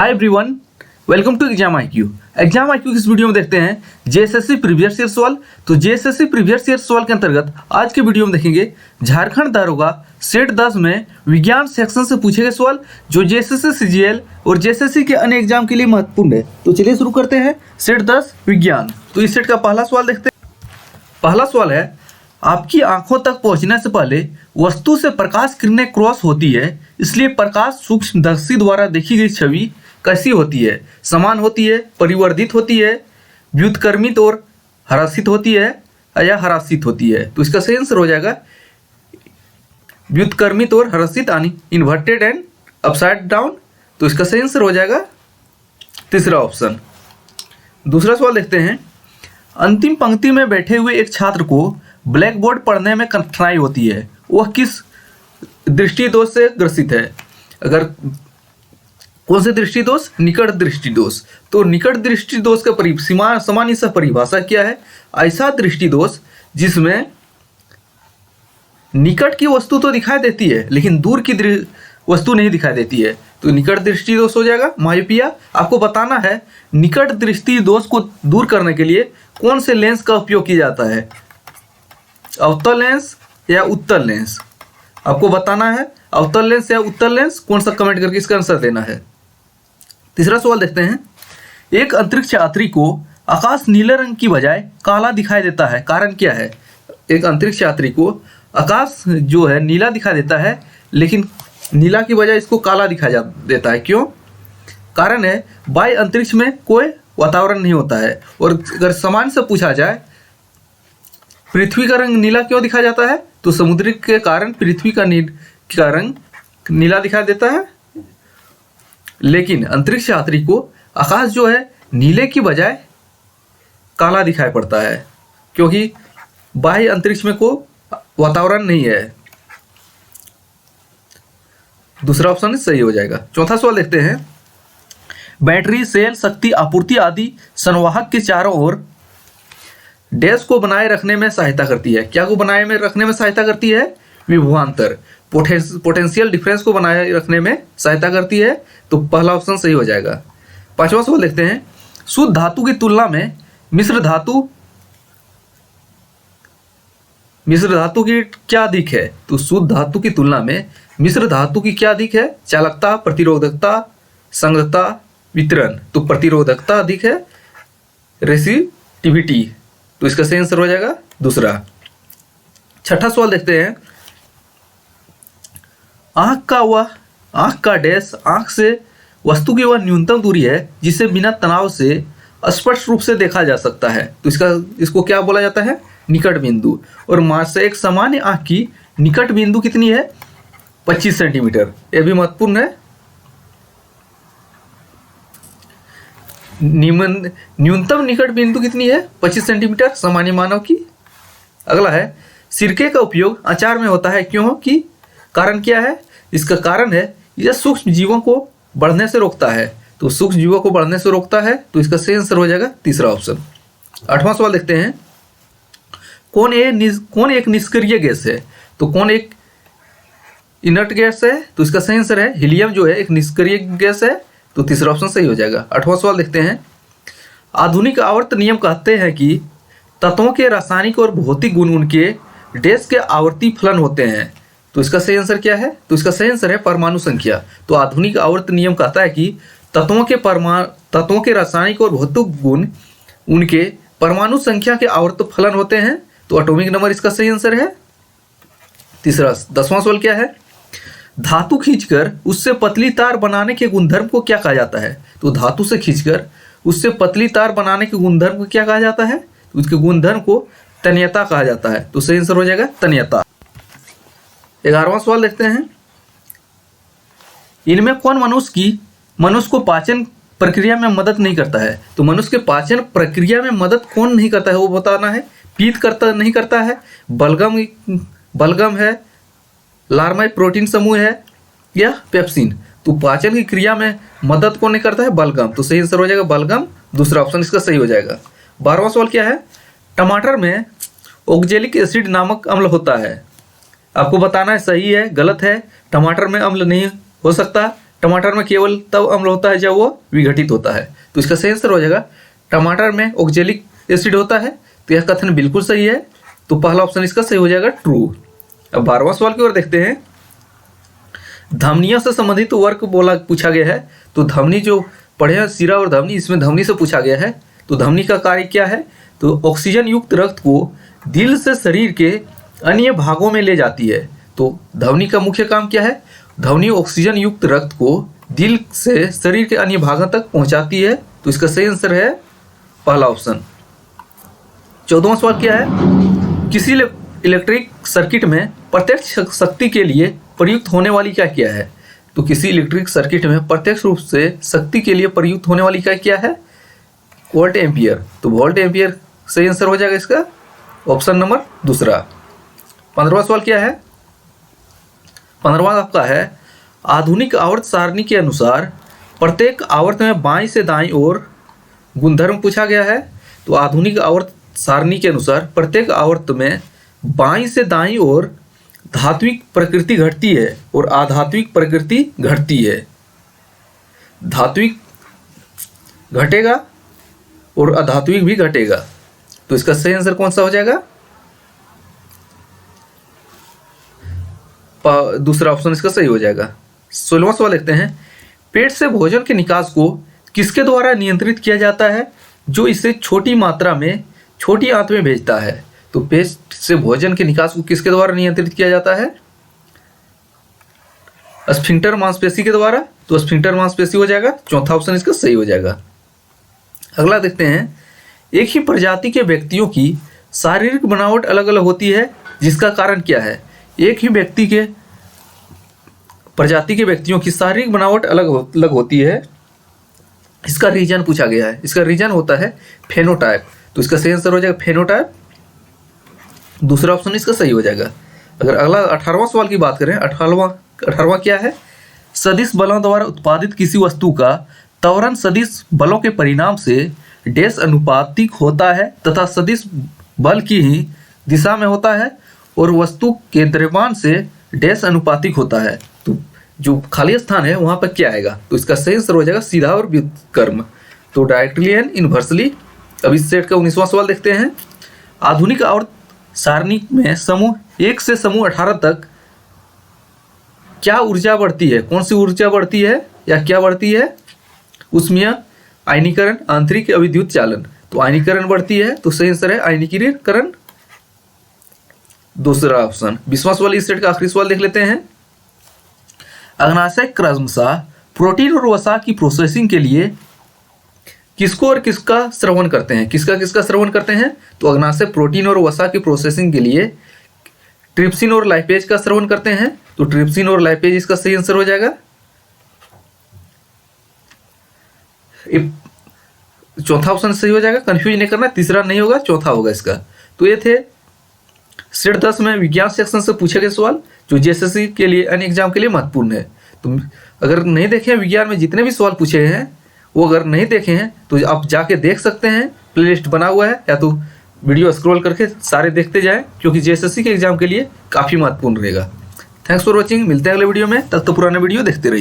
Hi everyone, welcome to exam IQ। Exam IQ की इस video में देखते हैं जेएसएससी प्रीवियस ईयर सवाल। तो जेएसएससी प्रीवियस ईयर सवाल के अंतर्गत आज के वीडियो में देखेंगे झारखंड दारोगा सेट 10 में विज्ञान सेक्शन से पूछे गए सवाल जो जेएसएससी सीजीएल और जेएसएससी के अन्य एग्जाम के लिए महत्वपूर्ण है। तो चलिए शुरू करते हैं सेट 10 विज्ञान। तो इस सेट का पहला सवाल देखते हैं। पहला सवाल है, आपकी आंखों तक पहुंचने से पहले वस्तु से प्रकाश किरणें क्रॉस होती है, इसलिए प्रकाश सूक्ष्मदर्शी द्वारा देखी गई छवि कैसी होती है? समान होती है, परिवर्धित होती है, व्युत्क्रमित और ह्रासित होती है या ह्रासित होती है? तो इसका सही आंसर हो जाएगा व्युत्क्रमित और ह्रासित यानी इन्वर्टेड एंड अपसाइड डाउन। तो इसका सही आंसर हो जाएगा तीसरा ऑप्शन। दूसरा सवाल देखते हैं। अंतिम पंक्ति में बैठे हुए एक छात्र को ब्लैक बोर्ड पढ़ने में कठिनाई होती है, वह किस दृष्टि दोष से ग्रसित है? अगर कौन से दृष्टि दोष? निकट दृष्टि दोष। तो निकट दृष्टि दोष का सामान्य सा परिभाषा क्या है? ऐसा दृष्टि दोष जिसमें निकट की वस्तु तो दिखाई देती है लेकिन दूर की वस्तु नहीं दिखाई देती है, तो निकट दृष्टि दोष हो जाएगा। मायोपिया। आपको बताना है निकट दृष्टि दोष को दूर करने के लिए कौन से लेंस का उपयोग किया जाता है, अवतल लेंस या उत्तल लेंस? आपको बताना है अवतल लेंस या उत्तल लेंस, कौन सा कमेंट करके इसका आंसर देना है। तीसरा सवाल देखते हैं। एक अंतरिक्ष यात्री को आकाश नीले रंग की बजाय काला दिखाई देता है, कारण क्या है? एक अंतरिक्ष यात्री को आकाश जो है नीला दिखाई देता है लेकिन नीला की बजाय इसको काला दिखाई देता है, क्यों? कारण है बाह्य अंतरिक्ष में कोई वातावरण नहीं होता है। और अगर समान से पूछा जाए पृथ्वी का रंग नीला क्यों दिखाया जाता है, तो समुद्र के कारण पृथ्वी का रंग नीला दिखाई देता है, लेकिन अंतरिक्ष यात्री को आकाश जो है नीले की बजाय काला दिखाई पड़ता है क्योंकि बाह्य अंतरिक्ष में कोई वातावरण नहीं है। दूसरा ऑप्शन सही हो जाएगा। चौथा सवाल देखते हैं। बैटरी, सेल, शक्ति आपूर्ति आदि संवाहक के चारों ओर डैश को बनाए रखने में सहायता करती है। क्या को बनाए में रखने में सहायता करती है? विभवांतर, पोटेंशियल डिफरेंस को बनाए रखने में सहायता करती है। तो पहला ऑप्शन सही हो जाएगा। पांचवा सवाल देखते हैं। शुद्ध धातु की तुलना में मिश्र धातु की क्या अधिक है? तो शुद्ध धातु की तुलना में मिश्र धातु की क्या अधिक है? चालकता, प्रतिरोधकता, संगतता, वितरण। तो प्रतिरोधकता अधिक है, रेसिस्टिविटी। तो इसका सही आंसर हो जाएगा दूसरा। छठा सवाल देखते हैं। आंख का डैश आंख से वस्तु की वह न्यूनतम दूरी है जिसे बिना तनाव से स्पष्ट रूप से देखा जा सकता है। तो इसको क्या बोला जाता है? निकट बिंदु। और मास से एक सामान्य आंख की निकट बिंदु कितनी है? 25 सेंटीमीटर। यह भी महत्वपूर्ण है। न्यूनतम निकट बिंदु कितनी है? 25 सेंटीमीटर सामान्य मानव की। अगला है, सिरके का उपयोग अचार में होता है, क्योंकि कारण क्या है? इसका कारण है यह सूक्ष्म जीवों को बढ़ने से रोकता है। तो सूक्ष्म जीवों को बढ़ने से रोकता है, तो इसका सही आंसर हो जाएगा तीसरा ऑप्शन। आठवां सवाल देखते हैं। कौन एक निष्क्रिय गैस है? तो कौन एक इनर्ट गैस है? तो इसका सही आंसर है हीलियम जो है एक निष्क्रिय गैस है। तो तीसरा ऑप्शन सही हो जाएगा। आठवां सवाल देखते हैं। आधुनिक आवर्त नियम कहते हैं कि तत्वों के रासायनिक और भौतिक गुण उनके डैश के आवर्ती फलन होते हैं। तो इसका सही आंसर क्या है? तो इसका सही आंसर है परमाणु संख्या। तो आधुनिक आवर्त नियम कहता है कि तत्वों के रासायनिक और भौतिक गुण उनके परमाणु संख्या के आवर्त फलन होते हैं। तो एटॉमिक नंबर इसका सही आंसर है। तीसरा 10वां सवाल क्या है? धातु खींचकर उससे पतली तार बनाने के गुणधर्म को क्या कहा जाता है? तो धातु से खींचकर उससे पतली तार बनाने के गुणधर्म को क्या कहा जाता है? तो उसके गुणधर्म को तन्यता कहा जाता है। तो सही आंसर हो जाएगा तन्यता। 11वां सवाल देखते हैं। इनमें कौन मनुष्य को पाचन प्रक्रिया में मदद नहीं करता है? तो मनुष्य के पाचन प्रक्रिया में मदद कौन नहीं करता है वो बताना है। पीत नहीं करता है, बलगम है, लार्माई प्रोटीन समूह है या पेप्सिन? तो पाचन की क्रिया में मदद कौन नहीं करता है? बलगम। तो सही आंसर हो जाएगा बलगम। दूसरा ऑप्शन इसका सही हो जाएगा। 12वां सवाल क्या है? टमाटर में ऑक्जेलिक एसिड नामक अम्ल होता है। आपको बताना है सही है गलत है। टमाटर में अम्ल नहीं हो सकता, टमाटर में केवल तब अम्ल होता है जब वो विघटित होता है। तो इसका सही आंसर हो जाएगा टमाटर में ऑक्जेलिक एसिड होता है। तो यह कथन बिल्कुल सही है। तो पहला ऑप्शन इसका सही हो जाएगा ट्रू। अब 12वां सवाल की ओर देखते हैं। धमनियों से संबंधित वर्ग पूछा गया है। तो धमनी जो पढ़े हैं सिरा और धमनी, इसमें धमनी से पूछा गया है। तो धमनी का कार्य क्या है? तो ऑक्सीजन युक्त रक्त को दिल से शरीर के अन्य भागों में ले जाती है। तो धमनी का मुख्य काम क्या है? धमनी ऑक्सीजन युक्त रक्त को दिल से शरीर के अन्य भागों तक पहुंचाती है। तो इसका सही आंसर है पहला ऑप्शन। 14वां सवाल क्या है? किसी इलेक्ट्रिक सर्किट में प्रत्यक्ष शक्ति के लिए प्रयुक्त होने वाली इकाई क्या है? तो किसी इलेक्ट्रिक सर्किट में प्रत्यक्ष रूप से शक्ति के लिए प्रयुक्त होने वाली इकाई क्या है? Volt ampere. तो वोल्ट एम्पियर सही आंसर हो जाएगा इसका ऑप्शन नंबर दूसरा। 15वां सवाल क्या है? 15वां आपका है आधुनिक आवर्त सारणी के अनुसार प्रत्येक आवर्त में बाईं से दाईं ओर गुणधर्म पूछा गया है। तो आधुनिक आवर्त सारणी के अनुसार प्रत्येक आवर्त में बाईं से दाईं ओर धात्विक प्रकृति घटती है और आधात्विक प्रकृति घटती है। धात्विक घटेगा और अधात्विक भी घटेगा। तो इसका सही आंसर कौन सा हो जाएगा? दूसरा ऑप्शन इसका सही हो जाएगा। 16वां सवाल देखते हैं। पेट से भोजन के निकास को किसके द्वारा नियंत्रित किया जाता है जो इसे छोटी मात्रा में छोटी आंत में भेजता है? तो पेट से भोजन के निकास को किसके द्वारा नियंत्रित किया जाता है? स्फिंक्टर मांसपेशी के द्वारा। तो स्फिंक्टर मांसपेशी हो जाएगा। चौथा ऑप्शन इसका सही हो जाएगा। अगला देखते हैं। एक ही प्रजाति के व्यक्तियों की शारीरिक बनावट अलग अलग होती है, जिसका कारण क्या है? एक ही व्यक्ति के प्रजाति के व्यक्तियों की शारीरिक बनावट अलग अलग होती है, इसका रीजन पूछा गया है। इसका रीजन होता है फेनोटाइप। तो इसका सही आंसर हो जाएगा फेनोटाइप। दूसरा ऑप्शन इसका सही हो जाएगा। अगर अगला 18वां सवाल की बात करें, 18वां क्या है? सदिश बलों द्वारा उत्पादित किसी वस्तु का त्वरण सदिश बलों के परिणाम से डैश अनुपातिक होता है तथा सदिश बल की ही दिशा में होता है और वस्तु के द्रव्यमान से डैश अनुपातिक होता है। तो जो खाली स्थान है वहां पर क्या आएगा? तो इसका सही आंसर हो जाएगा सीधा और व्युत्क्रम। तो डायरेक्टली एंड इनवर्सली। अब इस सेट का 19वां सवाल देखते हैं। आधुनिक आवर्त सारणी में समूह 1 से समूह 18 तक क्या ऊर्जा बढ़ती है? कौन सी ऊर्जा बढ़ती है या क्या बढ़ती है? ऊष्मीय आयनीकरण, आंतरिक अविद्युत चालन। तो आयनीकरण बढ़ती है। तो सही आंसर है आयनीकरण, दूसरा ऑप्शन। 20वां सवाल इस सेट का आखिरी सवाल देख लेते हैं। अग्नाशय क्रमशः प्रोटीन और वसा की प्रोसेसिंग के लिए किसको और किसका श्रवण करते हैं? किसका श्रवण करते हैं? तो अग्नाशय प्रोटीन और वसा की प्रोसेसिंग के लिए ट्रिप्सिन और लाइपेज का श्रवण करते हैं। तो ट्रिप्सिन और लाइपेज इसका सही आंसर हो जाएगा। चौथा ऑप्शन सही हो जाएगा। कंफ्यूज नहीं करना, तीसरा नहीं होगा, चौथा होगा इसका। तो ये थे सेट 10 में विज्ञान सेक्शन से पूछे गए सवाल जो जेएसएससी के लिए अन्य एग्जाम के लिए महत्वपूर्ण है। तो अगर नहीं देखे हैं विज्ञान में जितने भी सवाल पूछे हैं वो अगर नहीं देखे हैं तो आप जाके देख सकते हैं। प्लेलिस्ट बना हुआ है, या तो वीडियो स्क्रॉल करके सारे देखते जाएं, क्योंकि जेएसएससी के एग्जाम के लिए काफ़ी महत्वपूर्ण रहेगा। Thanks for watching. मिलते हैं अगले वीडियो में। तब तो पुराना वीडियो देखते रहिए।